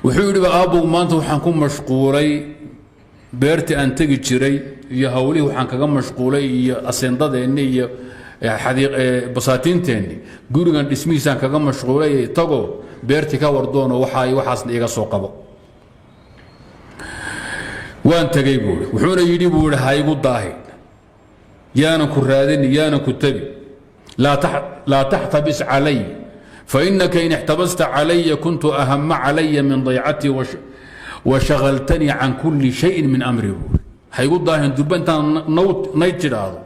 وحوري بأبو مانتو حنكون مشغولي بيرتي أن تجي جري يا هولي وحنكون مشغولي يا أسنداد إني يا حديق بساتين تاني قولوا اسمي سان كجم مشغولي تجو بيرتي كوردون وحاي وحصل إيجا سوقبه وأنت جايبول وحوري يجيبول هاي بالضاهي يانا كرادين يانا كتبي لا تحتبس علي فإنك إن احتبست علي كنت أهم علي من ضيعتي وشغلتني عن كل شيء من أمري هيقول ضاهن دبنت نيتشر هذا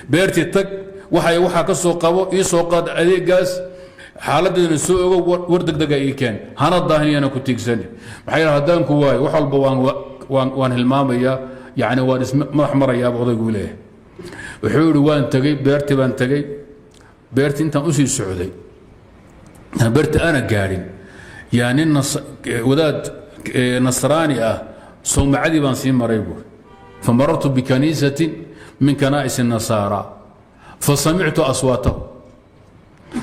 بيرتي تك وحا كسو قبو يسو قاد أديقاس حالتنا السوق وردك دقائق كان هانا الضاهن أنا كنت يكسني بحير هدان كواي وحال بوان وان هالمامية يعني وان اسم محمر يا أبغض يقول إيه وحوري وان تجي بيرتي وان تجي بيرتي انت أسي السعودي بيرتي أنا قارن يعني وداد نصراني صوم عدي بانسين مريبو فمررت بكنيسة من كنائس النصارى فسمعت أصواتهم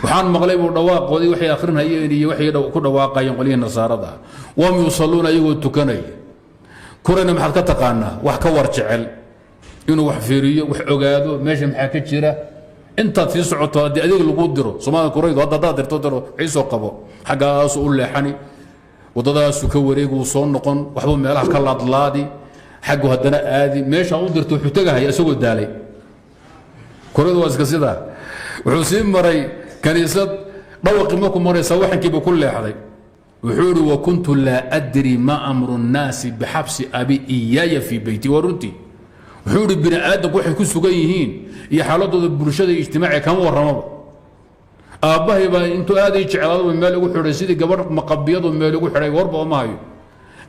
وحان مغلب ودواق ودي وحي آخرين هي وحي كل دواقا ينقلين النصارى ذا وهم يصلون أيوة التكني كورنا محل كتقانا وحكا ورجعل إنه وحفيرية وحقادو ماشي محاكي جيرة انت في سعوتها دي أديك اللي قدروا سماها كوريد وهذا دادر تدروا عيسو قبو حقا سؤول لحني وضدا سكوريق وصون نقون وحبو ميلها كلا ضلادي حقو هدنا آدي ماشي قدرتو حتقها يسوق الدالي كوريد واسكسيدا وحسين مري كنيسة ضوق ماكو مري سواحن كيبو كل حدي وحوري وكنت لا أدري ما أمر الناس بحبس أبي إياي في بيتي ورنتي وحوري بني آدم وحي كسو جايين هي حالته البرشاد الاجتماعي كم ورمض أباه يبقى أنتوا هذه يجعلوا من مالك وحوري سيدي قبر مقبيض من مالك وحوري وربع ما هي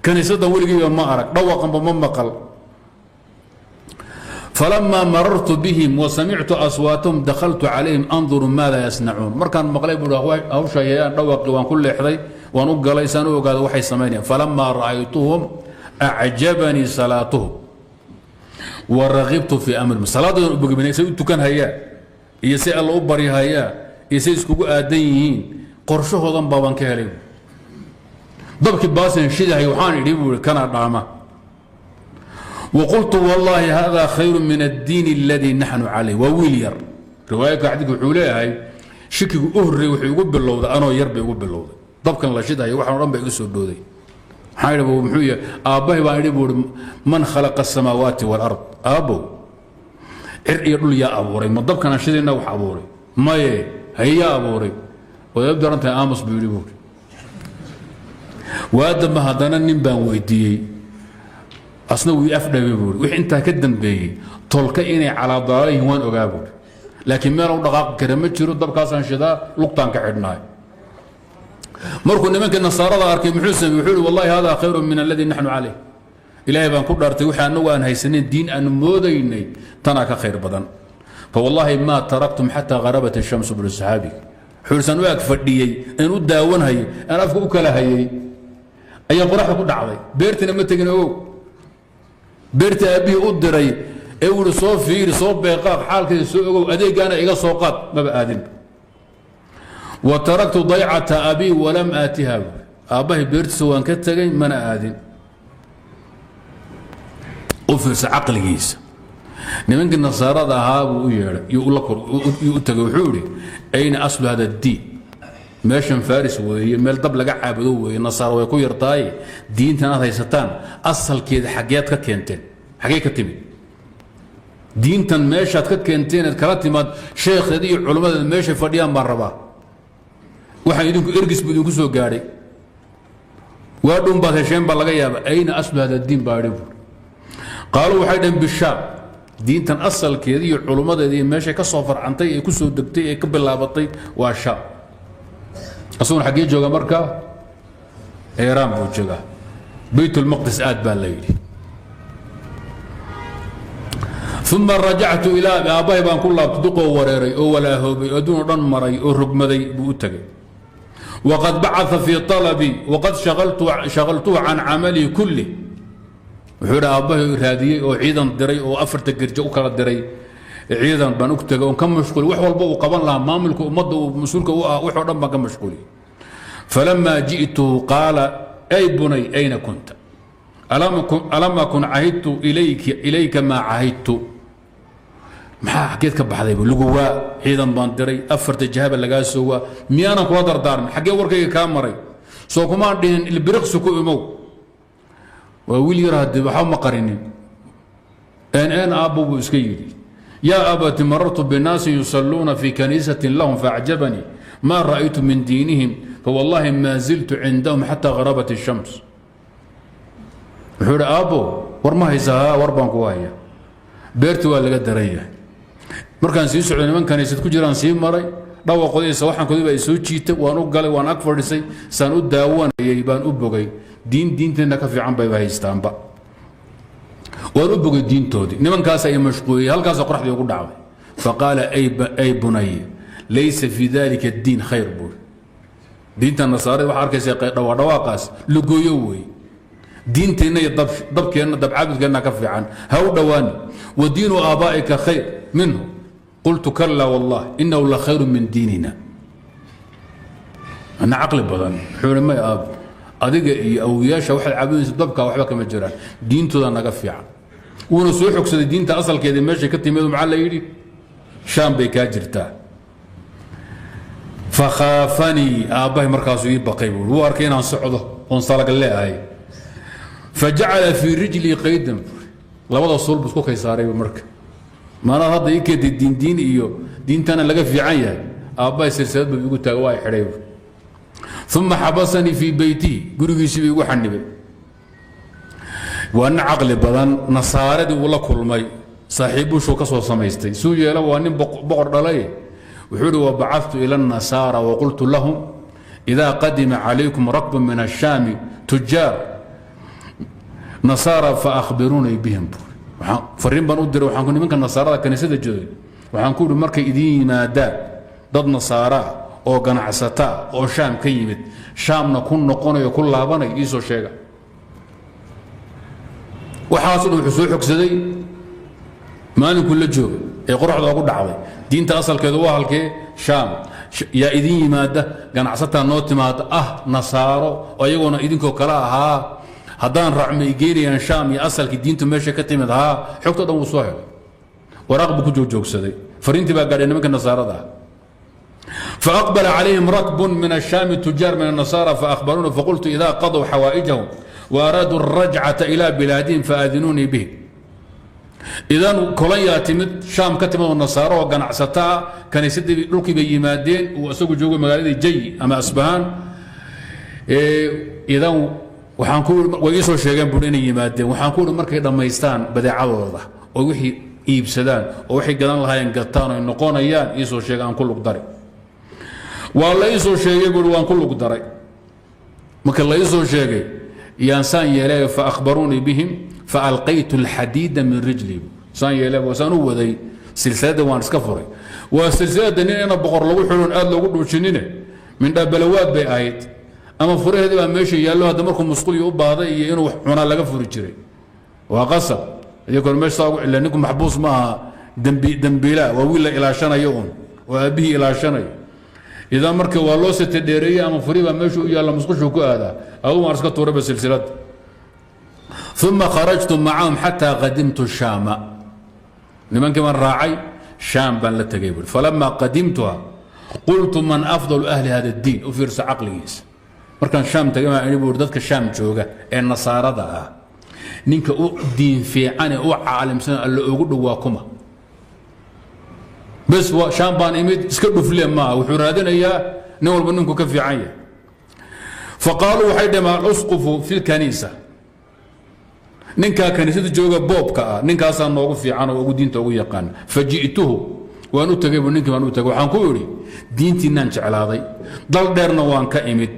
كان يصدق ولقي ما أرك ضوقا بمقل فلما مررت بهم وسمعت أصواتهم دخلت عليهم أنظر ماذا يصنعون مركان مقلب أو شيء ضوقي وان كل حدي ونقى ليسان وقال وحي سمانيا فلما رأيتهم أعجبني صلاتهم ورغبت في أمر صلاة بقبني سويت كان هيا يسأل الله أبري هيا يسأل آديين قرشه ضم بابان كهلين ضبك باسن شده يوحان يريبوا كان دعما وقلت والله هذا خير من الدين الذي نحن عليه وويلير رواية قاعد يقول هاي شكي أهري ويقول باللوضة أنا يربي يقول باللوضة ضبك الله شده يوحان ربي يقول دودي حايل ابو محويه اباه بان يقول من خلق السماوات والارض ابو يقول يا ابوري ما ضبكنا شدينا وح ابوري ما هي ابوري ويبدو انت امس بيقول وادم هذانا نبان ويديي اصلا ويفدى بيقول وح انت كدن بي تولك اني على ضاله وان اوغابو لكن ما لو دقاق كده ما جيرو ضبكاسان شدا لقطان كحدناي مركو نمك النصارى أركي محسن ويقول والله هذا خير من الذي نحن عليه إلهي بان كل أرتي وحي أنه أن هيسنين دين أن موديني تناك خير بدن فوالله ما تركتم حتى غربت الشمس بالسحابي حرسان واك فديي أن أداون هي أنا أفكوك لها هي أي قرحة كل عضي بيرتي لما تجنو بيرتي أبي أدري أول صوف فير صوف بيقاق حال كذا سوق أديك أنا إيجا سوقات ما بآدم وتركت ضيعة أبي ولم آتها أباه بيرت سواء كتجي من آذن أفرس عقل جيس نمنك النصارى ذهاب يقول لك يتجوحوري أين أصل هذا الدين ماشن فارس وهي مال طب لقى عابدو النصارى ويكون يرتاي دين تناثي ستان أصل كده حاجات كنتين حقيقة تبي دين تن ماشات كنتين الكراتمات شيخ هذه علماء الماشي فديان مرة waxaan idinku ergis buu idinku soo gaaray waa dhun baad hesheen baa laga yaaba ayna aslu hada diin baa dhib qaaluu waxay dhan bishaab diintan asalkeeda iyo culummadeeda iyo meesha ka soo farcantay ee ku soo degtay ee ka bilaabatay waa shaab asuna xagee jooga marka Iran buu jooga Baytul Maqdis aad baa la yiri ثم رجعت إلى أبي بان كل أبدقه وريري أو ولا هو بدون رن مري أو رقمدي بوتجي وقد بعث في طلبي وقد شغلته عن عملي كله وحورا أباه هذه وعيدا دري وأفرت الجرجة وكرة دري عيدا بنكتج وكم مشغول وحول بو قبل لها ما ملك ومض ومسؤولك وحول ما كم مشغولي فلما جئت قال أي بني أين كنت ألم أكن عهدت إليك ما عهدت maxaa xageed ka baxday lagu waa ciidan baan diray afarta jahaab laga soo waa miyana ku dardaarn xagee warkayga ka maray soo kuma dhihin ilbiriqsu ku imow waa wiil yaraad waxa ma qarinin an abu iska yiri ya abati marartu binas yusalluna fi kanisatin lahum fa'ajabani ma ra'aytu min dinihim فوالله ما زلت عندهم حتى غربت الشمس wuxuu aabo war ma haysaa warban ku haya beertu waa laga daraya markaan sii socday niman kaniisad ku jiraan sii maray dhawaqodiisa waxaan kodiba ay soo jiitay waan u galay waan ag fadhisay saan u daawanayay baan u bogay diinteena ka fiican bay haystaanba waan u bogay diintoodii nimankaas ay mashquuliyay halkaas qoraxdii ugu dhacday faqala ay bunay laysa fi dhalika ad-din khayr bur diinta nasaarada waxa arkaysa dhawaaqaas lugooyo way diinteena iyo dabkeena dabcaabidkeena ka fiican ha u dhawaani wa diinu aabaa'ika khayr minhu قلت كلا والله إنه لخير من ديننا أنا عقل بدن حول ما أب أديك أو ياشا واحد عابدين صدبك أو حبك مجران دين تدا نقفع ونسوحك سد الدين تأصل كذا ماشي كتير ميدو معلا يدي شام بيكاجرتا فخافني أباه مركزه يبقى هو أركينا صعده ونصلك الله هاي فجعل في رجلي قيدا لوضع صلب سكوك يساري ومركب ما أنا هذا يكيد الدين إيو دين تانا لقى في عيا أباي سلسلات بيقول تاواي حريب ثم حبسني في بيتي قولوا يسيبي وحنبي وأنا عقل بدن نصارى ولا كل ماي صاحبه شو كسر سميستي سويا له وأنا بقر عليه وحولوا وبعثت إلى النصارى وقلت لهم إذا قدم عليكم ركب من الشام تجار نصارى فأخبروني بهم فرين بان ودر waxaan ku nimanka nasaarada kaniisada joogay waxaan ku markay idin yimaadaan dad nasaara oo ganacsata oo shaam ka yimid shaamna ku noqonayo ku laabanay isoo sheega waxaas uu soo xogsaday maalinku la joogay ee qorraxda ugu dhacday diinta asalkeedu waa halkee shaam yaa idin yimaada ganacsata noo timaada nasaaro oo iyaguna idinkoo kala ahaa haddaan raacmay geeriyaan shaam iyo asalkii diintu meesha ka timid haa xogta dhan wuu soo helay waraaq buu ku joogsaday fariintii baa gaadhay nimanka nasaarada فأقبل عليهم ركب من الشام تجار من النصارى فأخبرونا فقلت إذا قضوا حوائجهم وأرادوا الرجعة إلى بلادهم فآذنوني به إذا كلية تمد شام كتموا النصارى وقنع ستا كان يسد لوكي بيمادين وأسوق جوجو مغالي جي أما أسبهان إذا waxaan ku way soo sheegeen bur inay yimaadeen waxaan ku markay dhameystaan badeecadooda oo wixii iibsadaan oo wixii gadan lahaayeen gataan oo noqonayaan isoo sheegaan ku lug daray waa la isoo sheegay bur waan ku lug daray marka la isoo sheegay yaan saan yeelay fa akhbaruni bihim fa alqaytu alhadid min rijli saan yeelay wasaan u waday silsilada waan iska furay waa silsilada ina boqor lagu xulun aad lagu dhuujinine min dhabalawaad bay ahayd أما فريه هذا ماشي يالله هذا مركم مسؤول يوبا هذا إنه حنا لقى فريجري وقصب يقول مش صار إلا إنكم محبوس مع دنبيلا وويلا إلى شنا يوم وأبيه إلى شنا إذا مركب والله ستديرية أما فريه ماشي يالله مسؤول شو هذا أو ما رسكت ورب السلسلة ثم خرجت معهم حتى قدمت الشام لمن كمان راعي شام بن للتجيبر فلما قدمتها قلت من أفضل أهل هذا الدين وفرس عقليس markaan shaam tagay ma anigu dadka shaam jooga ee nasaarada ninka u diin fiican oo caalimsan alla ugu dhawaa kuma bas waa shaam baan imid iska dhufle ma wuxuu raadinayaa nin walba ninku ka fiican yahay faqaalu waxay dhama usqufu fi kanisa ninka kanisada jooga boobka ninkaas aan noogu fiican oo ugu diinta ugu yaqaan faji'tuhu waan u tagay ninka waan u tagay waxaan ku yiri diintiinaan jeclaaday dal dheerna waan ka imid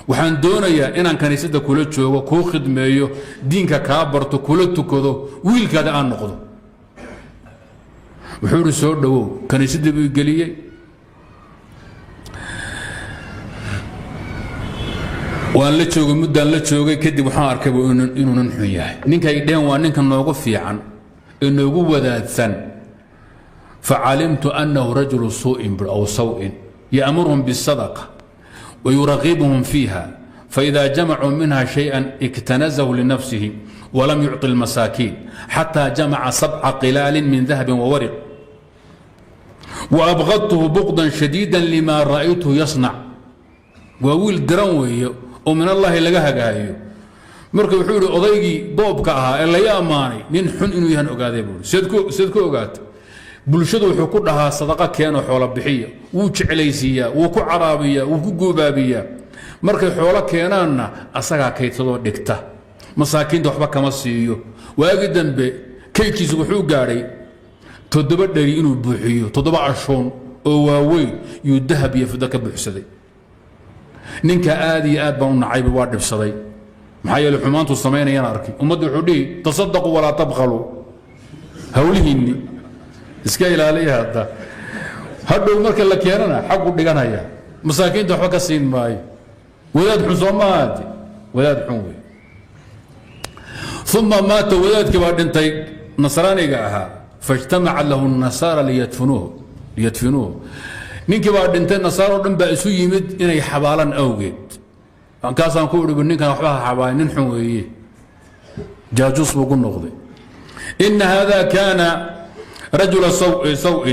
waxaan doonayaa inaan kaniisada kula joogo ku khidmeeyo diinka ka barto kula tukado wiilkaada aan noqdo wuxuu soo dhawow kaniisada buu galiyay waan la joogay muddan la joogay kadib waxaan arkay inuu nin xun yahay ninka ay dheen waa ninka noogu fiican ee noogu wadaadsan فعلمت أنه رجل سوء أو سوء يأمرهم بالصدقة ويرغبهم فيها فإذا جمعوا منها شيئا اكتنزه لنفسه ولم يعطي المساكين حتى جمع 7 قلال من ذهب وورق وأبغضته بغضا شديدا لما رأيته يصنع وويل دروي ومن الله لقاها قايو marka wuxuu yiri odaygii boobka ahaa ee la yaamaanay nin xun inuu yahan ogaaday buu sidku ogaat bulshadu wuxuu ku dhahaa sadaqa keeno xoolo bixiya wuu jeclaysiiyaa wuu ku caraabiyaa wuu ku goobaabiyaa markay xoolo keenaanna asaga kaydsadoo dhigta masaakiinta waxba kama siiyo waagi dambe kaydkiisu wuxuu gaaray 7 dhari inuu buuxiyo 7 ashoon oo waaweyn yu dahab iyo fida ka buuxsaday ninka aad iyo aad baan u nacay waa dhibsaday maxay yeelay xumaantu sameynayaan arkay ummaddu wuxuu dhigi tasaddaqu wala tabkhalu hawlihiinni iska ilaaliya hadhow marka la keenana xaq u dhiganaya masaakiinta waxba ka siin maayo wadaad xun Soomaali wadaad xun wey ثم مات wadaadkii baa dhintay nasraaniga ahaa fajtamaca lahu an-nasara liyadfinuhu ninkii baa dhintay nasaaro dhan baa isu yimid inay xabaalan awgeed kaasaan ku uribin ninkan waxba xabaay nin xun weeye jaajus buu ku noqday in hada kana rajul saw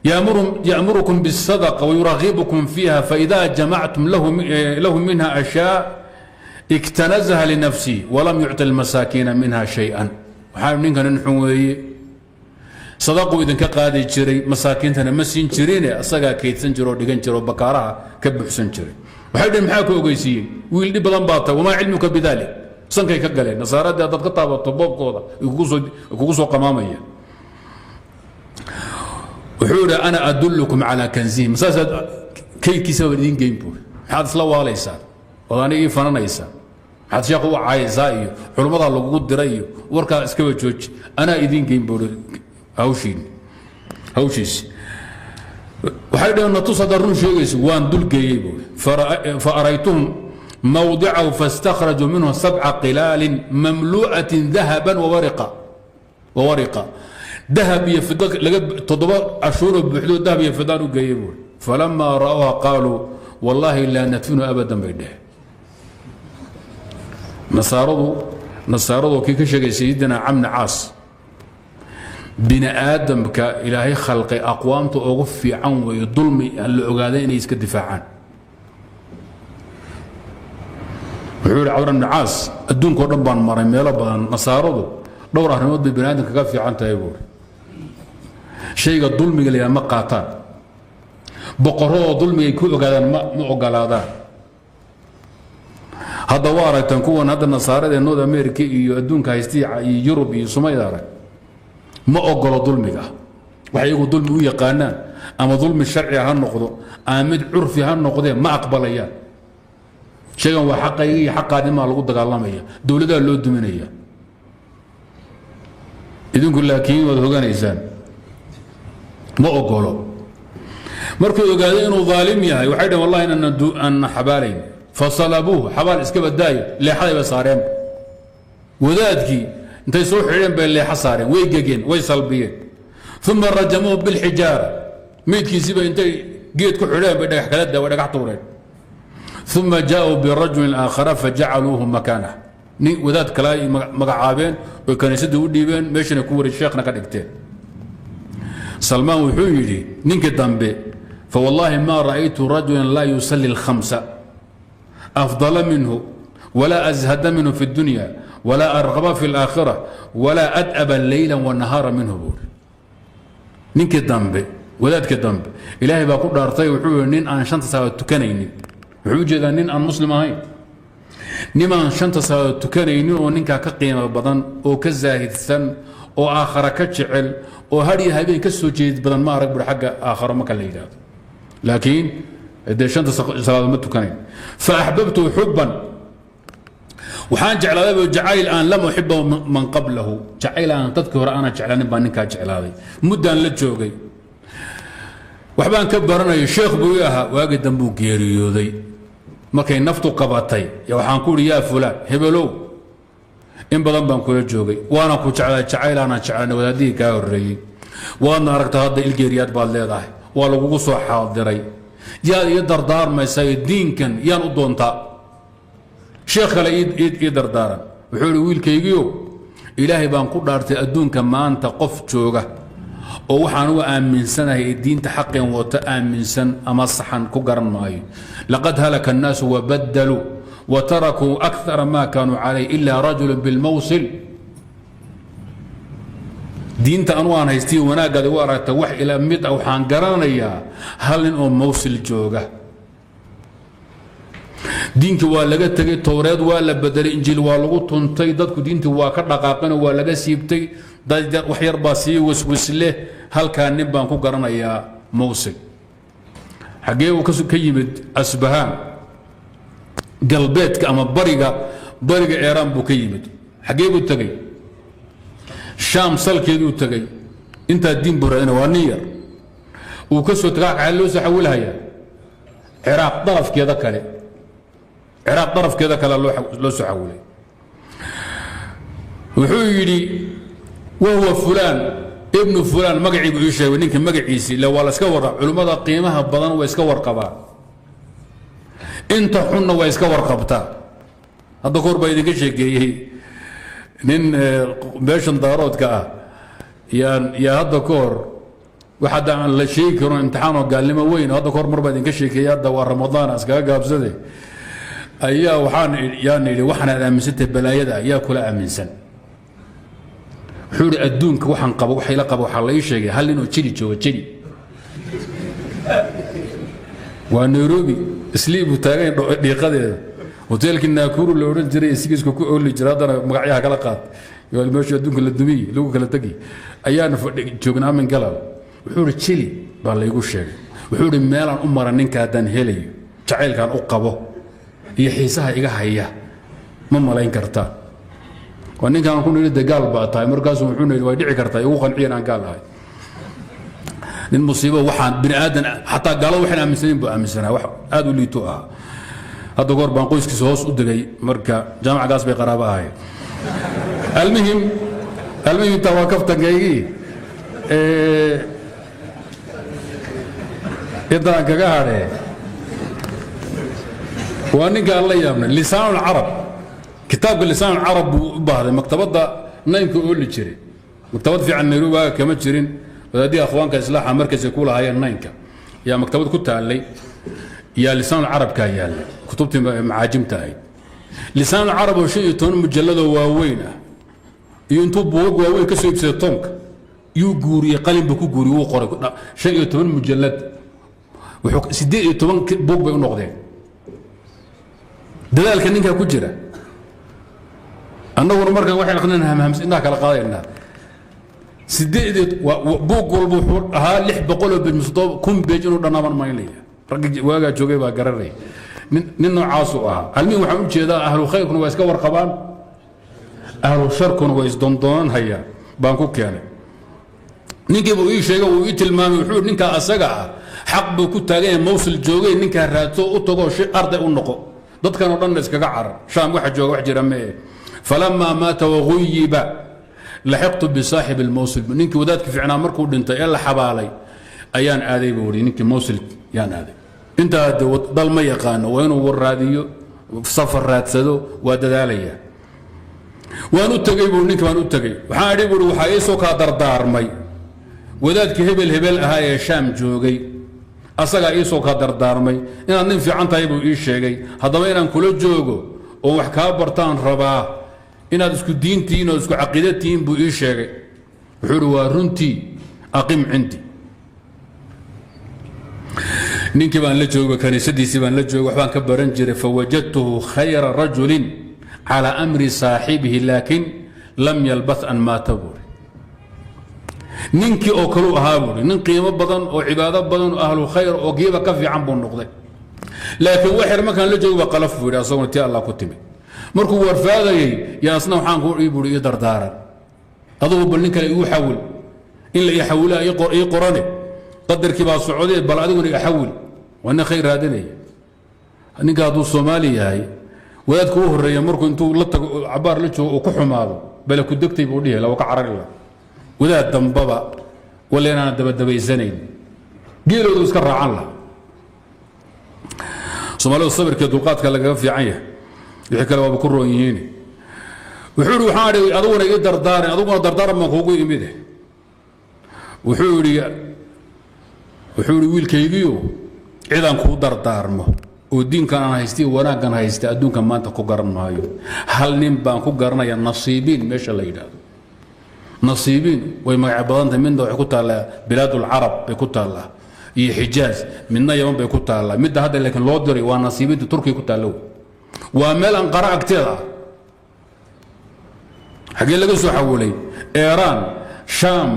يأمركم بالصدقة ويرغبكم فيها فإذا جمعتم له منها أشياء اكتنزها لنفسه ولم يعطي المساكين منها شيئا وحال منك نحن صدقوا إذن كقادي جري مساكين تنا مسين جرين أصدقا كيت سنجرو ديغن جرو بكارها كبح سنجري وحيد محاكو وقيسيين ويلدي بلان باطا وما علمك بذلك سنكي كقالي نصارى دي أدتقطع بالطبوب كوضا يقوصوا قمامية وحورة أنا أدلكم على كنزين مساسا كي كيسا دين جيمبو هذا سلوى ليس وأنا إيه فنانا يسا هذا شيخ هو عايزاي حلمضة لقود دري وركا اسكوي جوج أنا إذين جيمبو هوشيس وحيدا أن تصدرون شيء وان دول جيبو فأريتهم موضعه فاستخرجوا منه 7 قلال مملوءة ذهبا وورقة ذهب يفضل لقد 7 أشهر بحدود ذهب يفضل جيبو فلما رأوها قالوا والله لا ندفن أبدا بيده نصارضوا كي كشك سيدنا عم عاص بني آدم كإلهي خلقي أقوامته أغفي عن ويظلمي العقادين يسك دفاعا وحول عبر بن عاص الدون كوربان مرة ميلا بدن نصارضوا دور أهرمات بني آدم كغفي عن تايبور شيء الظلمي اللي ما قاطان بقروا ظلمي يكون عقادان ما عقالادان هذا وارد تنكون هذا النصارى النود أمريكي يدون كايستي يوروبي سمايدارك ما أقول ظلمك وحيقول ظلم ويقانان أما ظلم الشرعي هالنقض أمد عرفي هالنقض ما أقبل إياه شيء هو حقي حق هذا ما لقد قال الله مية دولة اللود منية إذن كل كين وذوقان إنسان ما أقوله مركز قال إنه ظالم يا وحيدا والله أن حبالين فصلبوه حبال إسكاب الداية اللي حدا بصارين وذاتكي انت يصوح عليهم باللي حصارين ويقاقين ويصلبين ثم رجموه بالحجارة ميت كيسيبه انت قيت كحولين بدك حكالات دا ودك عطورين ثم جاءوا برجل آخر فجعلوه مكانه وذات كلاي مقعابين وكان يسدوا وديبين ميشن كور الشيخنا كان اكتين سلمان وحويجي نينك الدنبي فوالله ما رأيت رجلا لا يصلي الخمسة أفضل منه ولا أزهد منه في الدنيا ولا أرغب في الآخرة ولا أدأب ليلا والنهار منه بور نينك الدنبي وذاتك الدنبي إلهي بقول دارتي وحوي نين أن شنت ساوى تكنيني وحوجد نين أن مسلم هاي نما أن شنت ساوى تكنيني ونينك كقيمة بدن وكزاهد الثن وآخر كتشعل وهذه هذين كسوجيد بدن ما أرق بالحق آخر ما كان ليلاد لكن إذا شنت ساوى متكنين فأحببته حبا وحان جعل هذا جعل الآن لم أحبه من قبله جعل أن تذكر أنا جعلني بانك جعل هذا مدة للجوقي وحبان كبرنا الشيخ بوياها واجد دمبو جيريودي ما كان نفط قبطي يا وحان كول يا فلان هبلو إن بدن بان كول الجوقي وأنا كنت جعل أنا جعلني وهذه كاوري وأنا ركت هذا الجيريات بالله ولا قصوا حاضري يا يدر دار ما يسوي الدين كان ينضونتا sheekh kale ii dardaaran wuxuu yidhi wiilkaygiio ilaahay baan ku dhaartay adduunka maanta qof jooga oo waxaan uga aaminsanahay diinta xaqeen wata aaminsan ama saxan ku garan maayo laqad halaka annaasu wabadaluu watarakuu akara ma kaanuu calayh ilaa rajulun bilmawsil diinta anu aan haystiy wanaaggaada u aragta wax ila mid ah waxaan garanayaa hal nin oo mawsil jooga diinkii waa laga tegey towreed waa la bedelay injiil waa lagu tuntay dadku diintii waa ka dhaqaaqeen waa laga siibtay wax yar baa sii waswasleh halkaa nin baan ku garanayaa mawsil xaggee uu ka yimid asbahaan galbeedka ama bariga eeraan buu ka yimid xaggee buu tegey shaam salkeeduu tegey intaa diin buu raadina waa nin yar uu ka soo tagaa xaa loo soo xawilhayaa ciraaq darafkeeda kale loo soo xawilay wuxuu yidhi wahuwa fulaan ibnu fulaan magacii buu ii sheegay ninka magaciisii le waa la iska warqab culimmada qiimaha badan way iska warqabaa inta xunna way iska warqabtaa hadda kahor baa idinka sheekeeyey nin meeshan daaroodka ah yaa hadda ka hor wax hadda aan la sheegi karo imtixaanoo gaalnimo weyn hadda ka hor mar baa idinka sheekeeyey hadda waa ramadaan iskaga gaabsade ayaa yaan idhi waxaanaad aaminsantahay balaayada ayaa kula aaminsan wuxuu idhi adduunka waxaan qabo waxay la qabo waxaa la ii sheegay hal inuu jiri joogo jiri waa nairobi isliibuu taagan dhiiqadeeda hoteelkii naakuru la odhan jiray sigiiska ku ooli jira haddana magacyaha kala qaad meesha adduunka la dumiy lagu kala tegi ayaana joognaa min galal wuxuu idhi jili baa laygu sheegay wuxuu idhi meelaan u mara ninka haddaan helayo jacaylkaan u qabo iyo xiisaha iga haya ma malayn kartaa waa ninkaan ku nidhi de gaal baa tahay markaasuu wuxuu nidhi way dhici kartaa igu qanciyan aan gaal ahay nin musiibo waxaan bini aadan xataa gaalada waxaan aaminsanayn buu aaminsanaa wax aad u liito ah hadda goor baan qoyskiisa hoos u degay marka jaamacagaas bay qaraabo ahay almuhim taa waa kaftankaygii intaan kaga hadhee waa ninka aan la yaabnay lisaan alcarab kitaabka lisaan alcarab buu u baahday maktabadda naynka ooli jiray maktabad fiican nairobi waaga kama jirin wadaadii akhwaanka islaaxa markaysay ku lahaayeen naynka yaa maktabad ku taallay yaa lisaan alcarabkaa yaallay kutubtii macaajimta ahayd lisaan alcarab oo 15 mujalladoo waaweyn ah iyo intuu buug waaweyn ka soo iibsaday toonka yuu guuriyey qalin buu ku guuriyey wuu qoray 15 mujallad wuxuu 18 buug bay u noqdeen dadaalka ninkaa ku jira annaguna markaan waxay aqrinayna hamhams intaa kala qaadaynaa buug walba wuxuu ahaa 600 kun beej inuu dhannaaban maynaya raggi waagaa joogay baa garanay nin noocaasuu ahaa halmiin waxaan u jeedaa ahlu khayrkuna waa iska warqabaan ahlu sharkuna waa isdondoonan hayaan baan ku keenay ninkii buu ii sheegay uu ii tilmaamay wuxuu ninkaa asaga ah xaq buu ku taagan yahay mawsil joogay ninkaa raadso u tago arday u noqo dadkan oo dhan iskaga carar shaam waxa jooga wax jira mee falamaa maata waguyiba laxiqtu bisaaxib almawsil ninkii wadaadka fiicnaa markuu dhintay ee la xabaalay ayaan aaday buu yidhi ninkii mawsil yaan aaday intaa dal ma yaqaano waa inuu warraadiyo safar raadsado waa dadaalaya waan u tegey buu ninkii waan u tegey waxaan idhi buu waxaa ii soo kaa dardaarmay wadaadkii hebel ahaa ee shaam joogay asagaa ii soo kaa dardaarmay inaad nin fiican tahay buu ii sheegay haddaba inaan kula joogo oo wax kaa bartaan rabaa inaad isku diintihiin oo isku caqiidatihiin buu ii sheegay wuxuu idhi waa runtii aqim cindi ninkii baan la jooga kaniisadiisii baan la jooga waxbaan ka baran jiray fawajadtuhu khayra rajulin calaa amri saaxibihi laakin lam yalbath an maata buuri ninkii oo kaluu ahaa buuri nin qiimo badan oo cibaado badan oo ahlu khayr oo giiba ka fiican buu noqday laakiin waxyar markaan la jooga qalaf buu yidhi asaguna tii allah ku timi markuu warfaadayey yaa asna waxaan ku ii buuri ii dardaaran adugu bal nin kale igu xawil in la ii xawilaa ii qorane qadarkii baa socday bal adiguna ii xawil waa nin khayr raadinaya ninka hadduu soomaali yahay wadaadka u horreeya markuu intuu la tago cabaar la joogo uu ku xumaado bale ku degtay buu dhihi lawa ka carari la wadaad dambaba walla inaana dabadabaysanayn geeloodu iska raacan laha soomaalidu sabirkee dulqaadka lagaga fiican yahay wixii kale waaba ku roon yihiin wuxuu yidhi waxaan idhi aduguna ii dardaaran aduguna dardaaran baan kuugu imide wuxuu yidhi wiilkaygiiyo cidaan kuu dardaarmo oo diinkan aan haystay wanaaggan haysta adduunka maanta ku garan maayo hal nin baan ku garanaya nasiibiin meesha la yidhaahdo nasiibiin way magac badantay midna waxay ku taallaa bilaadul carab bay ku taallaa iyo xijaaz midna yaman bay ku taallaa midda hadda laakiin loo diray waa nasiibiinta turkiga ku taallo waa meel anqara agteeda ah xagee laga soo xawilay iiraan shaam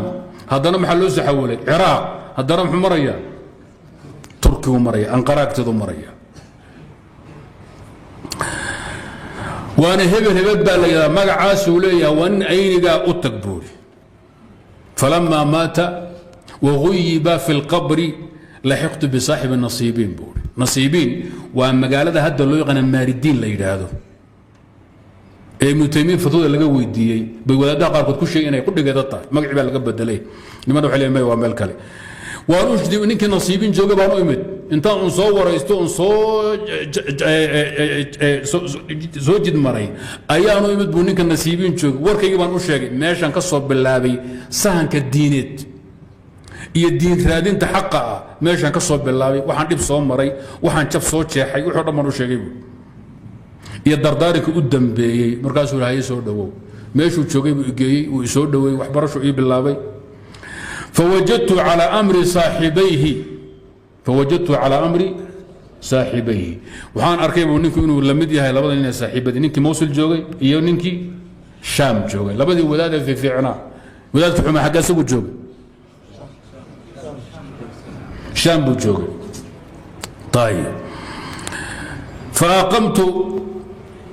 haddana maxaa loo soo xawilay ciraaq haddana muxuu maraya turkigu maraya anqara agteedu maraya وانا هبل بالله مقع سوليه وان اينغا اتكبوري فلما مات وغيب في القبر لحقت بصاحب النصيبين بوري نصيبين ومقالده هدا لو يقنا ماردين لا يراهدو ابن تيميه فتوى لغا ويديي بولادا قاركود كشي اني قدغيدا تا مقعي با لغا بدلay niman waxa leeyahay waa meel kale waan u shidii ninkii nasiibin jooga baan u imid inta aan soo waraysto aan soo jid maray ayaan u imid buu ninka nasiibin jooga warkayga baan u sheegay meeshan ka soo bilaabay sahanka diineed iyo diin raadinta xaqa ah meeshan ka soo bilaabay waxaan dib soo maray waxaan jab soo jeexay wuxuu dhammaan u sheegay iyo dardaarinka u dambeeyay markaasuu ilaahay soo dhawow meeshuu joogay buu geeyay uu soo dhaweey waxbarasho ii bilaabay فوجدت على امر صاحبيه وحان اركيبو نينكو انو لمد yahay labada nin saaxiibada ninkii Mosul joogay iyo ninkii Sham joogay labadii wadaad fi fiicna wadaadku xuma xagga isagu joogay Sham buu joogay طيب فاقمت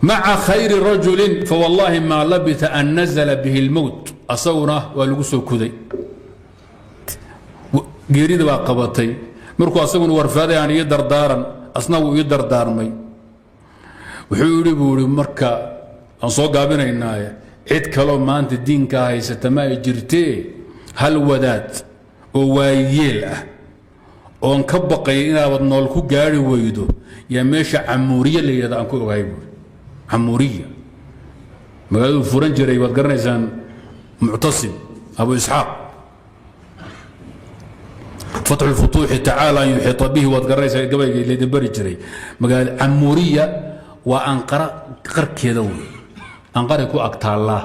مع خير رجل فوالله ما لبث ان نزل به الموت اصوره ولو سو كدي geerida baa qabatay markuu asaguna warfaaday aan iyo dardaaran asna uu iyo dardaarmay wuxuu yiri buuri marka aan soo gaabinaynaa cid kale maanta diinka haysata ma jirtee hal wadaad oo waayeel ah oo ka baqay inaad nool ku gaari weydo ya meesha Amuriya leeyada aan ku ogaay buuri Amuriya magaalada furan jiray wad garanaysaan Mu'tasim Abu Ishaq فتح الفتوح تعالى يحيط به وتقريس قبل اللي دبر جري مقال عموريه وانقره قركيدو انقره كو اقتالا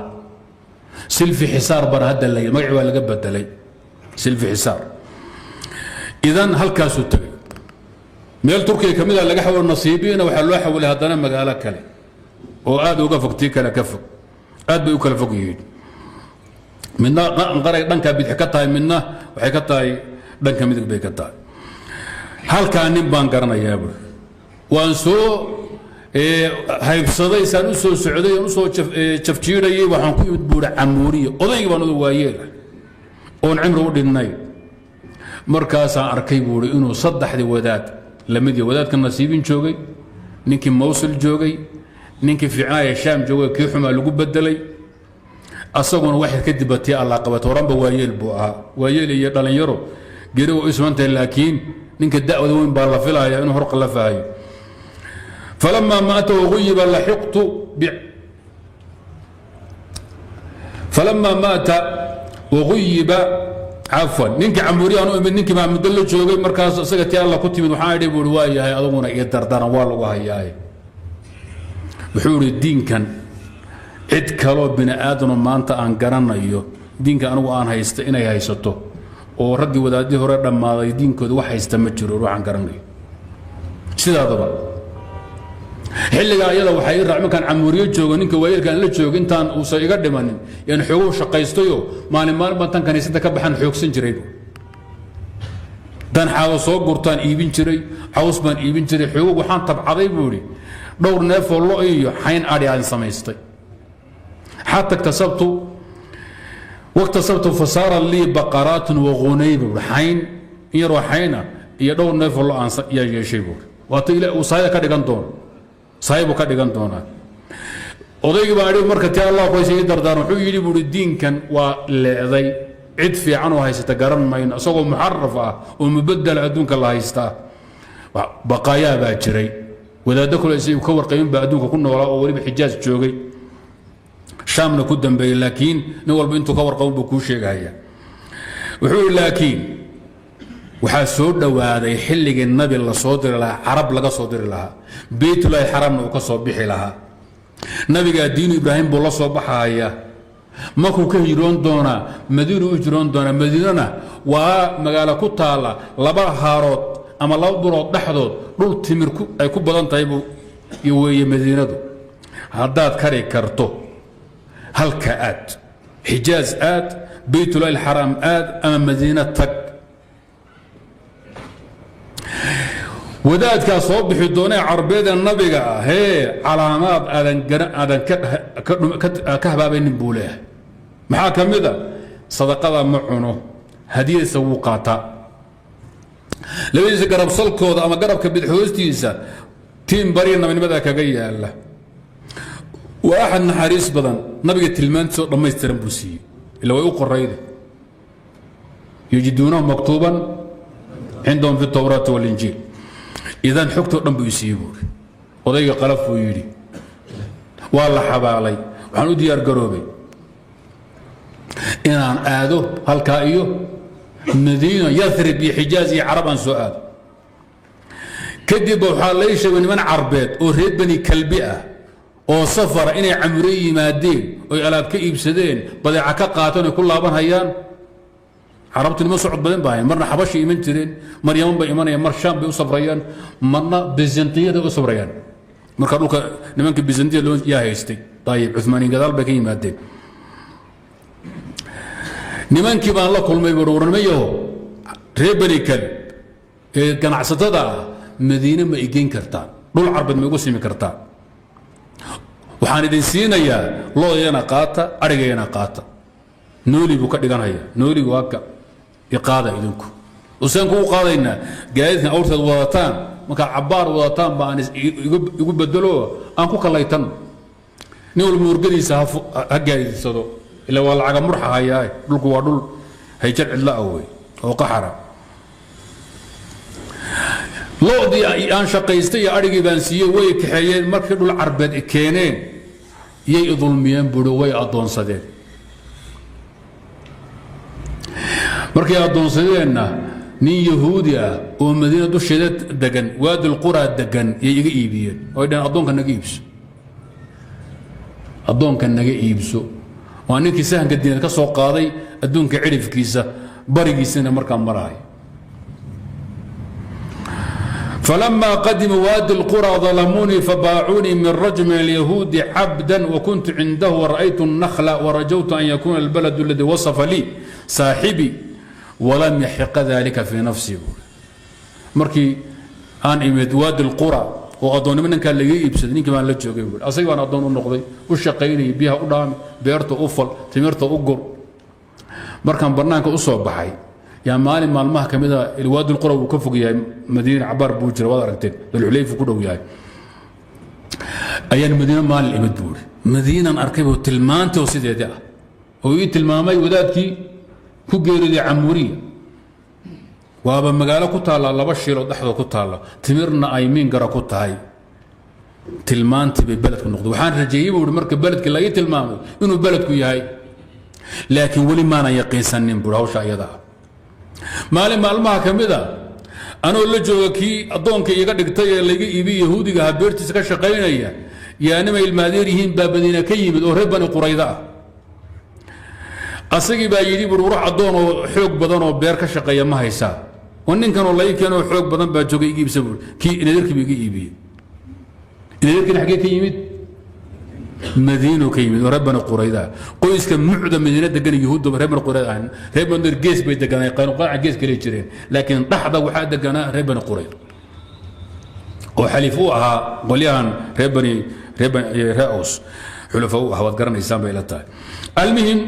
سلفي حصار بر هذا الليل مقعي ولا بدلي سلفي حصار اذا هل كاسو تغي ميل تركيا كميدا لغا حول نصيبين waxa loo xawilay hadana magaalo kale oo aad uga fogtii kale ka fog aad bay u kala fog yihiin midna anqare dhanka bidix ka tahay midna waxay ka tahay dhanka midig bay ka tahay halka nin baan garanayaa bur waan soo haybsaday san u soo socday oo soo jafjiirayay waxaan ku yimid buur Amuriya odayga baan u waayeel oo cimro u dhinay markaas aan arkay buur inuu saddexdii wadaad lamidii wadaadka nasiibin joogay ninkii Mosul joogay ninkii fiicnaa Sham joogay kii xuma lagu bedelay asaguna waxa ka dibatay Allah qabato ranba waayeel buu ahaa waayeel iyo dhalinyaro geeri oo ismanta laakiin ninka da'wada weyn baa la filaaya inuu horq la faayo فلما مات وغيب لحقت فلما مات وغيب عفوا نينك عموريان او نينك ما مدلو جوغي markaas asaga tii Allah ku timid waxaan idhi buu waayahay adaguna iyo dardaran waa lagu hayaay wuxuu diinkan cid kale bini aadano maanta aan garanayo diinka anigu aan haysta inay haysato oo ragii wadaadii hore dhamaaday diinkooda wax haysta ma jiro ruuxan garanayo sidaadaba xilliga ayada waxay raacman kan Amuriyo joogo ninka waayilkan la joogo intaan uu soo iga dhimanin in xoog shaqaystayo maalin tan kaniisada ka baxan xoogsan jiray dan xawo soo gurtaan iibin jiray caws baan iibin jiray xoog waxaan tabcaday buuri dhowr neef oo loo iyo xayn aadi aan samaystay حتى اكتسبت واكتسبت فصار لي بقرات وغنيب حين يروح حينا يدور نيف الله ان يا شيبو واتيلا وصايا كدغان دون صايبو كدغان دونا odayga baadhi marka tii Allah ku sii dardar wuxuu yiri buu diinkan waa leeday cid fiican oo haysata garan mayno asagoo muharraf ah oo mubaddal adduunka la haysta baqaaya baa jiray wadaadda kale isay ka warqayn baa adduunka ku noolaa oo waliba xijaaz joogay shaamna ku dambeeyay laakiin nin walba intuu ka warqayn buu ku sheegaya wuxuu laakiin waxaa soo dhawaaday xilligii nabi la soo diri lahaa carab laga soo diri lahaa baytullaahi xaramna uu ka soo bixi lahaa nabiga diin ibraahim buu la soo baxaya markuu ka hijroon doonaa madiina u hijroon doonaa madiinana waa magaalo ku taala laba haarood ama laba burood dhexdood dhul timir ay ku badan tahay iyo weeye madiinadu haddaad kari karto halka aad xijaaz aad baytullaahi xaram aad ama madiina tag wadaadkaa soo bixi doonee carbeeda nabiga ah calaamaad aadan ka habaabaynin buu leeyahay maxaa ka mid a sadaqada ma cuno hadiyadiisa wuu qaataa labadiisa garab salkooda ama garabka bidix hoostiisa tiin bariya nabinimada kaga yaala waa axad naxariis badan nabiga tilmaantiisa oo dhammaystiran buu siiyey ila way u qorayde yajiduunahu maktuuban cindahum fi tawraati walinjiil idan xogtoo dhan buu isiiyey buuri odayga qalaf buu yidhi waa la xabaalay waxaan u diyaar garoobay inaan aado halkaa iyo madiina yarib iyo xijaaz iyo carab aan soo aado kadib waxaa lay sheegay niman carbeed oo reer bani kalbi ah oo safara inay camure yimaadeen oy alaab ka iibsadeen badeeca ka qaateen oy ku laaban hayaan carabtu nima socod badan baa marna xabashay iman jireen mar yaman bay imanayaan mar shaam bay u safrayaan marna bizantiyada u safrayaan marka dhulka nimanka bizantiya loo yaa haystay ayib cuthmaaniin gadaal bay ka yimaadeen nimankii baan la kulmay warwarmayaho reer bani kalb ee ganacsatada ah madiine ma igeyn kartaan dhul carbeed ma igu simi kartaan waxaan idin siinayaa loodayana qaata arigayana qaata nooli buu ka dhiganaya nooligu waa ka iqaada idinku usaan ku qaadaynaa gaadidkan awrteed wadataan marka cabaar wadataan baan igu bedelo aan ku kalaytan nin walba murgadiisa ha gaadidsado ila waa lacaga murxa hayaa dhulku waa dhul hayjar cidla awey oo qaxara loodii aan shaqaystay iyo arigii baan siiyey way kaxeeyeen markii dhul carbeed keeneen iyay idulmiyeen buuri way addoonsadeen markay addoonsadeenna nin yahuudi ah oo madiina dusheeda degan waadil quraa degan yay iga iibiyeen oo ay dhaheen addoonka naga iibso addoonka naga iibso waa ninkii sahanka diinad ka soo qaaday adduunka cirifkiisa barigiisana markaa marahay فلما قدموا وادي القرى ظلموني فباعوني من رجل من اليهود عبدا وكنت عنده ورأيت النخل ورجوت أن يكون البلد الذي وصف لي صاحبي ولم يحق ذلك في نفسي مركي أن إمد وادي القرى وأظن من كان لي يبسدني كمان لا تشوفي أصيب أنا أظن النقضي وشقيني بها قدام بيرته أفل تمرته أجر مركان برنامج أصوب بحي يعني مالين مالمها كمذا الوادي القرى وكفوا جاي مدينة عبار بوجر وضع رتين الحليف كله جاي أيام مدينة مال الإمدبور مدينة أركبه تلمان توصيد يدا وهي تلمامي وذاتي كجير دي عمورية وهذا مقالة كتالا الله بشير وضحضة كتالا تمرنا أيمين قرا كتاي تلمان تبي بلدك النقد وحان رجيب ورمركب بلدك لا يتلمامي إنه بلدك ياي لكن ولي ما أنا يقين سنين براوش أيضا maalin maalmaha ka mid a anoo la jooga kii addoonka iga dhigtay ee laga iibi yahuudiga ha beertiisa ka shaqaynaya yaanima ilmaadeer yihiin baa madiina ka yimid oo reer bani qurayda ah asagii baa yidhi bur ruux addoon oo xoog badan oo beer ka shaqeeya ma haysaa oo ninkanoo la ii keenoo xoog badan baa joogay iga iibsa bur kii inadeerkii buu iga iibiyey inadeerkiina xaggee ka yimid مدينة كيمين وربنا قريدا قويس كمعدة مدينة دقنا يهود ربنا قريدا ربنا الجيس بيت دقنا يقانو قاع جيس كلي جرين لكن لحظة واحد دقنا ربنا قريدا وحلفوها قليان ربني رأوس حلفوها وذكرنا الإسلام إلى التالي المهم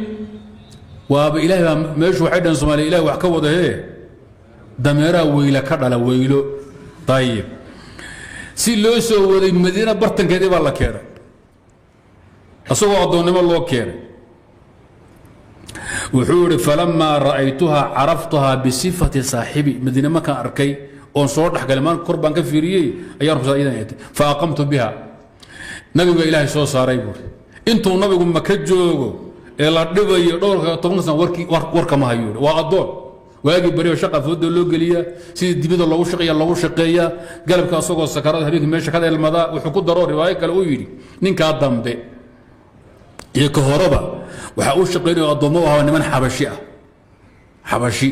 وبإله مش واحد صومالي إله وحكوا ده دميرا ويلا كرلا ويلو طيب سيلوسو المدينة برتن كذي والله كيرا أصوى أظنما الله كيري وحوري فلما رأيتها عرفتها بصفة صاحبي مدينة ما كان أركي oon soo dhexgalay maan kor baan ka fiiriyey ayaan hubsaday idan ay tahay fa aqamtu biha nabiga ilaahay soo saaray buuri intuu nabigu maka joogo ee la dhibayo dhowrka 10 sano warka ma hayo waa adoon waagi bariyo shaqa foodo loo geliya sidii dibida loogu shaqeeyaa galabka asagoo sakarada habeenkii meesha ka dheelmada wuxuu ku daro riwaayo kale uu yiri ninka dambe iyo ka horaba waxa uu shaqeeyo adoomo ah niman xabashi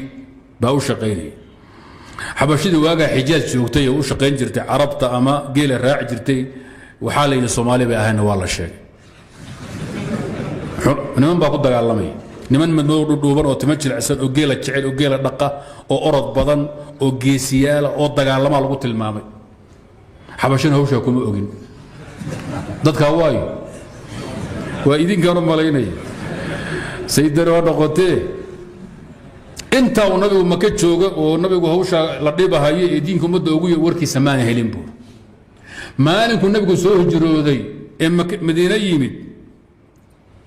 baa u shaqeynay xabashida waaga xijaaj joogtay oo u shaqeyn jirtay carabta ama geela raac jirtay waxa la yiri Soomaali bay ahayn waa la sheegay niman baa ku dagaalamay niman madoo dhuuban oo timo jilicsan oo geela jecel oo geela dhaqa oo orod badan oo geesiyaal oo dagaalama lagu tilmaamay xabashina hawsha kuma ogin dadka waayo waa idin gaar malaynay saydaro noqotee inta uu nabigu maka jooga oo nabigu hawsha la dhibahayo ee diinka umada ugu warkiisa maan helin buu maalinku nabigu soo hijrooday ee Madiina yimid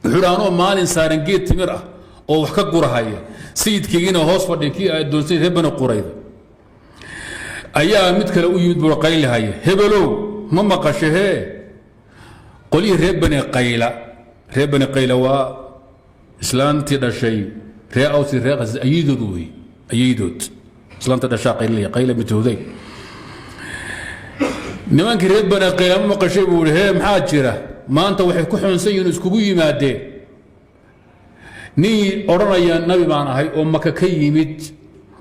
xuraano maalin saaran geed timir ah oo wax ka gurahaya sayidkiina hoos fadhikii ay doonsay reebana qurayda ayaa mid kale u yimid buu qaylahay hebelow ma maqashahe qoli reebana qayla waa islaantii dhashay ree awsi ree qas ayidood islaanta dhashaa qayla mitooday nimankii reebana qayla ma maqashay buu he maxaa jira maanta waxay ku xunsan yihiin iskugu yimaadeen nii oranaya nabi baan ahay oo maka ka yimid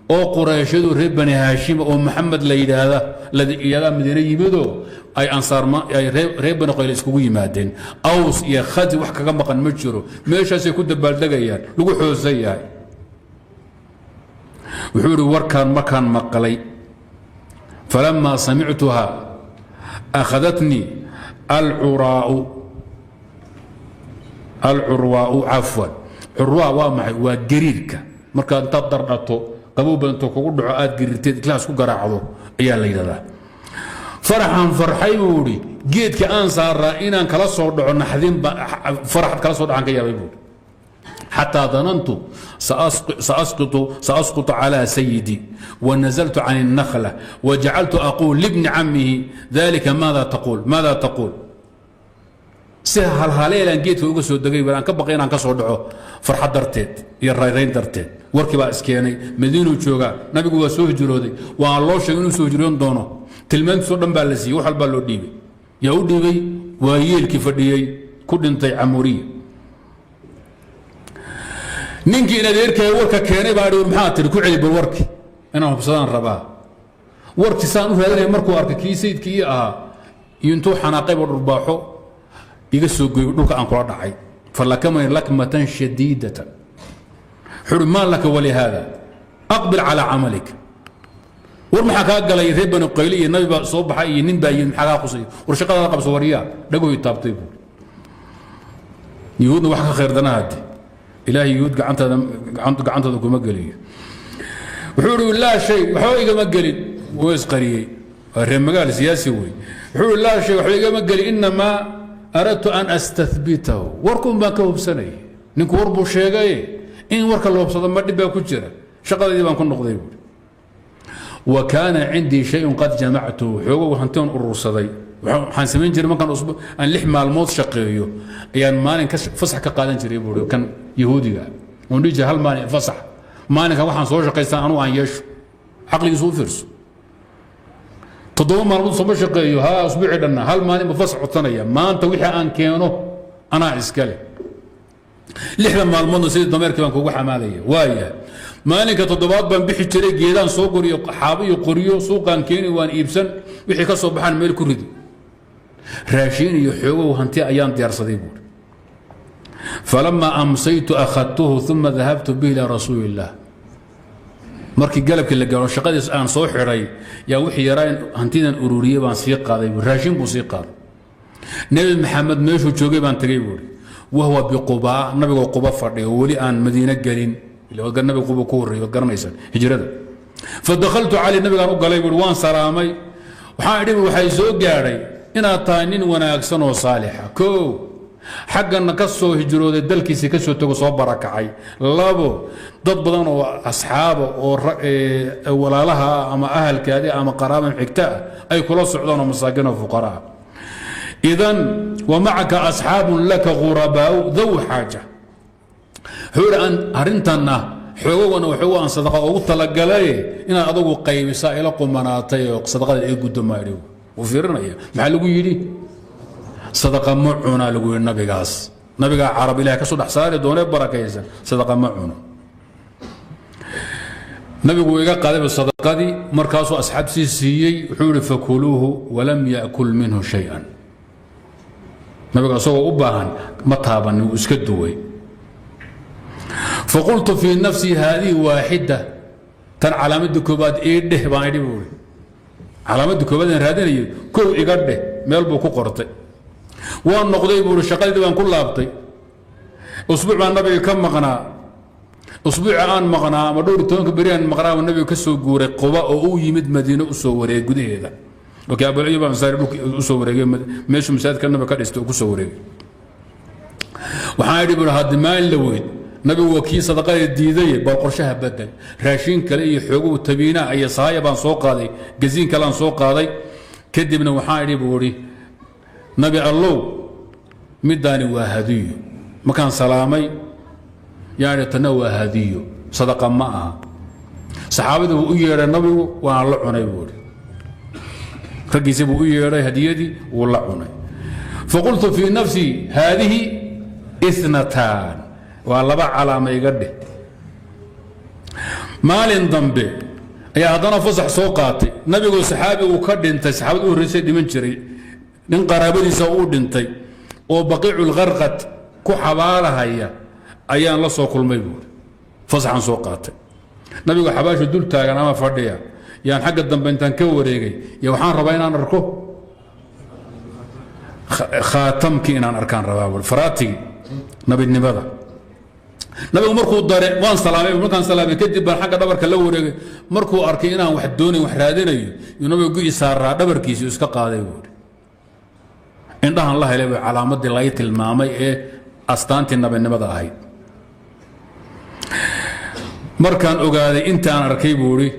oo qurayshadu reer bani haashim oo maxamed la yiraahdo madiina yimido ay ansaar ma ay reer bani qayl iskugu yimaadeen aws iyo khadi wax kaga maqan ma jiro meeshaas ay ku dabaaldegayaan lagu xoosay yahay wuxuu warkan makan maqlay falamma sami'tuha akhadatni العرواء عفوا عرواء وامحي وقريرك مركا انت ضرقته قبوبا انت كوكو دعو اد قريرتين كلاس كو قراعدو ايا ليلada فرحان فرحي بوري جيدك ان صار ان كلا سو دعو نحدين فرحت كلا سو دعان كيا بيبو حتى ظننت سأسقط على سيدي ونزلت عن النخلة وجعلت أقول لابن عمه ذلك ماذا تقول سهل هاليلا جيت وقصوا الدقيق أنا كبقينا كسر دعوه فرحة درتيت يرايرين درتيت وركبا اسكياني مدينة وشوغا نبي قوة سوه جرودي والله شغنو سوه جرون دونه تلمان سودن بالسي وحال بالو ديبي يهودي بي وهيل كيف ديي كل انتي عمورية نينكي إلى ذلك وركا كياني بعد محاتر كعلي بالوركي أنا بصدان رباه وركي سانو هذا مركو أركي كي سيد كي ينتو حناقب الرباحو يقصوا يقولوا عن قرآن حي فلكم لكمة شديدة حرمان لك ولهذا أقبل على عملك ورمحك قال يذهبن القيلي النبي صوب حي ننبا ينحقا قصي ورشقا رقب صوريا دقوا يتابطيب يهود وحكا خير دنا هادي إلهي يهود قعنت ذوك مقلي وحوروا لا شيء وحويق مقلي ويس قريه الرمقال سياسي وي وحوروا لا شيء وحويق مقلي إنما أردت أن أستثبته وركم باكو بسنة نكو وربو شيغاي إن ورك الله بصدى ما دبا كجرة شغل دي بان كن نقضي وكان عندي شيء قد جمعته حقوق وحنتون الرصدي حنسمين جري ما كان أصبح أن لحم الموت شقيو يعني مالين فصح كقادن جري بورو كان يهودي ونيجي هل مالين فصح مالين كان وحن صور شقيستان أنو عن يشو عقلي يسوء فرسو تضوم مربوط صبر شقيو ها أصبعي لنا هل مالي مفصح الثانية ما أنت وحي أن كيانو أنا عسكالي لحظة مع المنظر سيد الضمير كمان كوحة مالية وايا مالك تضباط بان بيحي تريق جيدان سوقر حابي قريو سوقان كيني وان إيبسن بيحي كصبحان ميل كردي راشين يحيوه وهنتي أيام ديار صديبور فلما أمسيت أخذته ثم ذهبت به إلى رسول الله markii galabkii la gaaro shaqadiis aan soo xiray yaa wixii yaraan hantidan ururiye baan sii qaaday raashin buu sii qaaday nabi maxamed meeshuu joogay baan tagay buuri wahwa biquba nabiga quba fadhiyo wali aan madiina galin ilaa nabiga quba ku horeeyo garanaysan hijrada fadakhaltu ali nabiga u galay buuri waan salaamay waxaan idhi waxay soo gaaray inaad tahay nin wanaagsan oo saalixa ko xaggana ka soo hijrooday dalkiisa ka soo tago soo barakacay labo dad badan oo asxaabo oo walaalaha ama ahalkaadi ama qaraaban xigta ay kula socdaan oo masaakiin oo fuqara idan wa ma'aka ashaabun laka ghurabaa dhaw haaja huran arintana xoogana wuxuu aan sadaqa ugu talagalay in adigu qaybisa ila qumanaatay oo sadaqada ay gudomaariyo u fiirinaya maxaa lagu yiri صدقة معنا لقول النبي قاس نبي قاس عربي لها كسر حصاري دونه بركيزة صدقة معنا نبي قوي قال بالصدقة دي مركز أصحاب سيسي حول فكلوه ولم يأكل منه شيئا نبي قال سوى أباهن مطابا واسكدوي فقلت في نفسي هذه واحدة تن علامة كوباد إيده بايدي بقول علامة كوباد هذين كل إيقاده ميلبو كقرطي وان نقضي بقول الشقال دي وان كل لابطي اسبوع مع النبي كم مقنا اسبوع عن مقنا مدور تونك بريان مقنا والنبي كسو غوري قباء او يمد مدينه اسو وري غديهدا اوكي ابو العيوب مسار اسو وري ماشي مساعد كان نبي كدستو كسو وري waxaan idhi bur had maal laweyd nabi wakiil sadaqa diiday bal qorshaha badal raashin kale iyo xoog u tabiina ay saayabaan soo qaaday gaziin kale aan soo qaaday kadibna waxaan idhi buuri نبي الله مداني وهديه مكان سلامي يعني تنوى هديه صدقة معها صحابته ويرى النبي والله عنيبور رجي سبوا ويرى هديتي والله عني فقلت في نفسي هذه اثنتان والله بقى على ما يقده مال ذنبي يا هذا فصح سوقاتي نبي صحابي وكد انت صحابته ورسيد من شري nin qaraabadiisa uu dhintay oo baqiicul gharqat ku xabaalahaya ayaan la soo kulmay buur fasaxan soo qaatay nabigu xabaashu dul taagan ama fadhiya yaan xagga dambe intaan ka wareegay ya waxaan rabaa inaan arko khaatamki inaan arkaan rabaa buur faraatigi nabinimada nabigu markuu dare waan salaamay markaan salaamay kadib baan xagga dhabarka la wareegay markuu arkay inaan wax doonayn wax raadinayo nabigu isaaraa dhabarkiisa iska qaaday buur indhahan la helay calaamadii laga tilmaamay ee astaantii nabinimada ahayd markaan ogaaday intaan arkay buuri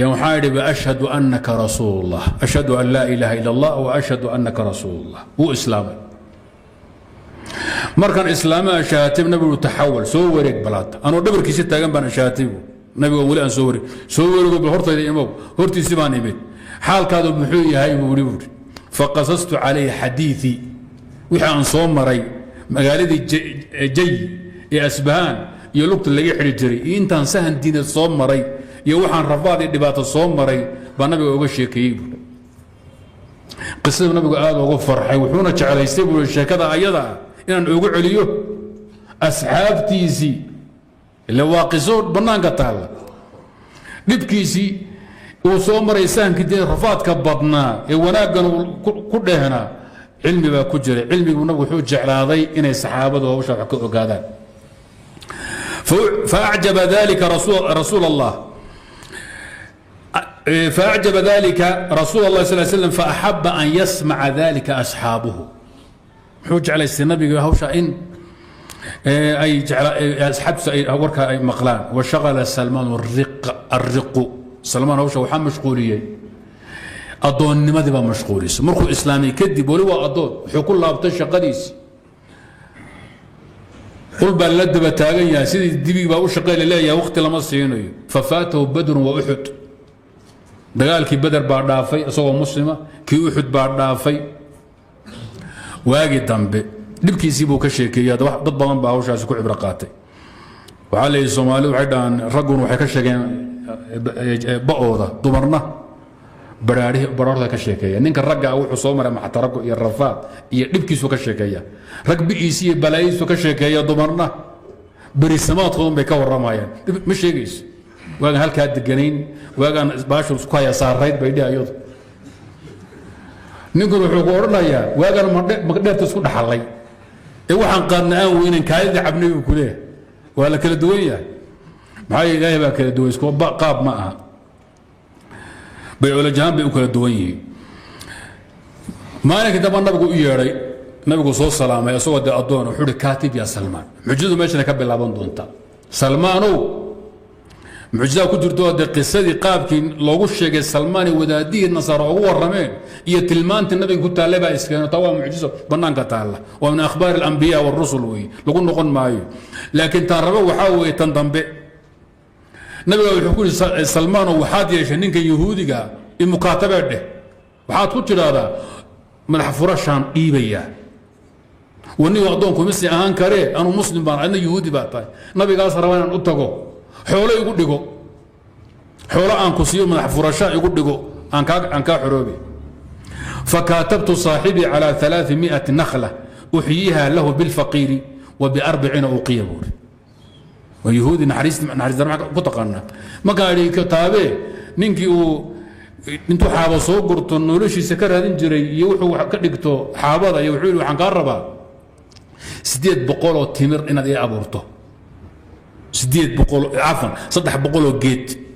يا محارب أشهد أنك رسول الله أشهد أن لا إله إلا الله وأشهد أنك رسول الله هو إسلام مركان إسلام شهاتب نبي تحول سورك بلاد أنا دبر كيسي تاجن بنا شهاتب نبي أقول أن سوري بالهرطة دي إمام هرتي سباني بيت حال كادو بحوي هاي بوري فقصصت عليه حديثي وحان صومري مقالدي جي يا أسبهان يا لقط اللي يحري جري إنتان سهن دين الصومري يا وحان رفاضي دبات الصومري بنبي أقول شيكيب قصة النبي قال أقول فرحي وحونا على يستقبل الشيء كذا أيضا إن أقول عليه أصحاب تيزي اللي واقصون بنان قتال نبكيسي وصومر يسان كده رفات كبضنا وناقن كله هنا علمي بقى كجري علمي ونبو حوج على هذي إن الصحابة وشرع كذا فأعجب ذلك رسول الله فأعجب ذلك رسول الله صلى الله عليه وسلم فأحب أن يسمع ذلك أصحابه حوج على النبي هوشا إن أي جعل أصحاب وركا أي مقلان وشغل سلمان الرق سلمان هوشا وحام مشغولية أدون نماذج مشغوليس مرخو إسلامي كذب ولو أدون حكول الله بتشا قديس قل بلد بتاعي يا سيدي الدبي بقول شقيل الله يا وقت لما صيني ففاته بدر وأحد دقال كي بدر بعد دافي أصوى مسلمة كي أحد بعد دافي واجد دنبي دبكي يسيبوا كشيكي يا ضد ضمان باوش عسكو عبرقاتي وعلي الصومالي وعدان رقون وحكشكين بأوضة دمرنا برارها كشيكية نينك الرقع أو حصومر مع ترقو يا الرفاق يدبكي سو كشيكية رقب إيسي بلايس سو كشيكية دمرنا برسمات خذهم بكور رمايان مش يقيس واقع هالك هاد الجنين واقع باشر سكايا صار رايد بيدي أيضا نقول حقورنا يا واقع مقدر تسكت حلي وحن قرنا وين كايد عبني وكله ولا كل دوية معي لا يبقى كل دوية سكوا قاب معها بيقول جهان بيقول دوية ما لك تبان نبغى يجري nabigu soo salaamay asagoo de adoon wuxuu kaatib ya Salmaan mucjizadu meeshana ka bilaaban doonta Salmaanow mucjizada ku jirto de qisadii qaabkii loogu sheegay Salmaan wadaadii nasara ugu warameen iyo tilmaanta nabiga ku taalaba iskeenay tawa mucjizo banaanka taala waa min akhbaar al-anbiya wal rusul way lagu noqon maayo laakiin taan rabo waxa weey tan dambe nabiga wuxuu ku yiri Salmaan waxaad yeeshay ninka yahuudiga in mukaataba dheh waxaad ku tiraahdaa madax furashaan dhiibaya wani adoonku misi ahaan kare anu muslim baan ana yahuudi baa tahay nabigaas rabaan u tago xoolo igu dhigo xoolo aan ku siiyo madax furasha igu dhigo aan ka xoroobi فكاتبت صاحبي على 300 نخلة أحييها له بالفقير وب40 أوقية ويهودي نحريس معك كتقنا ما قال لي كتابه نينكي انتو حابه سو قرتو نولشي سكر هذين جري يوحو كدغتو حابده يوحو waxaan ka rabaa 800 تمر inaad ii abuurto 800 عفوا 300 geed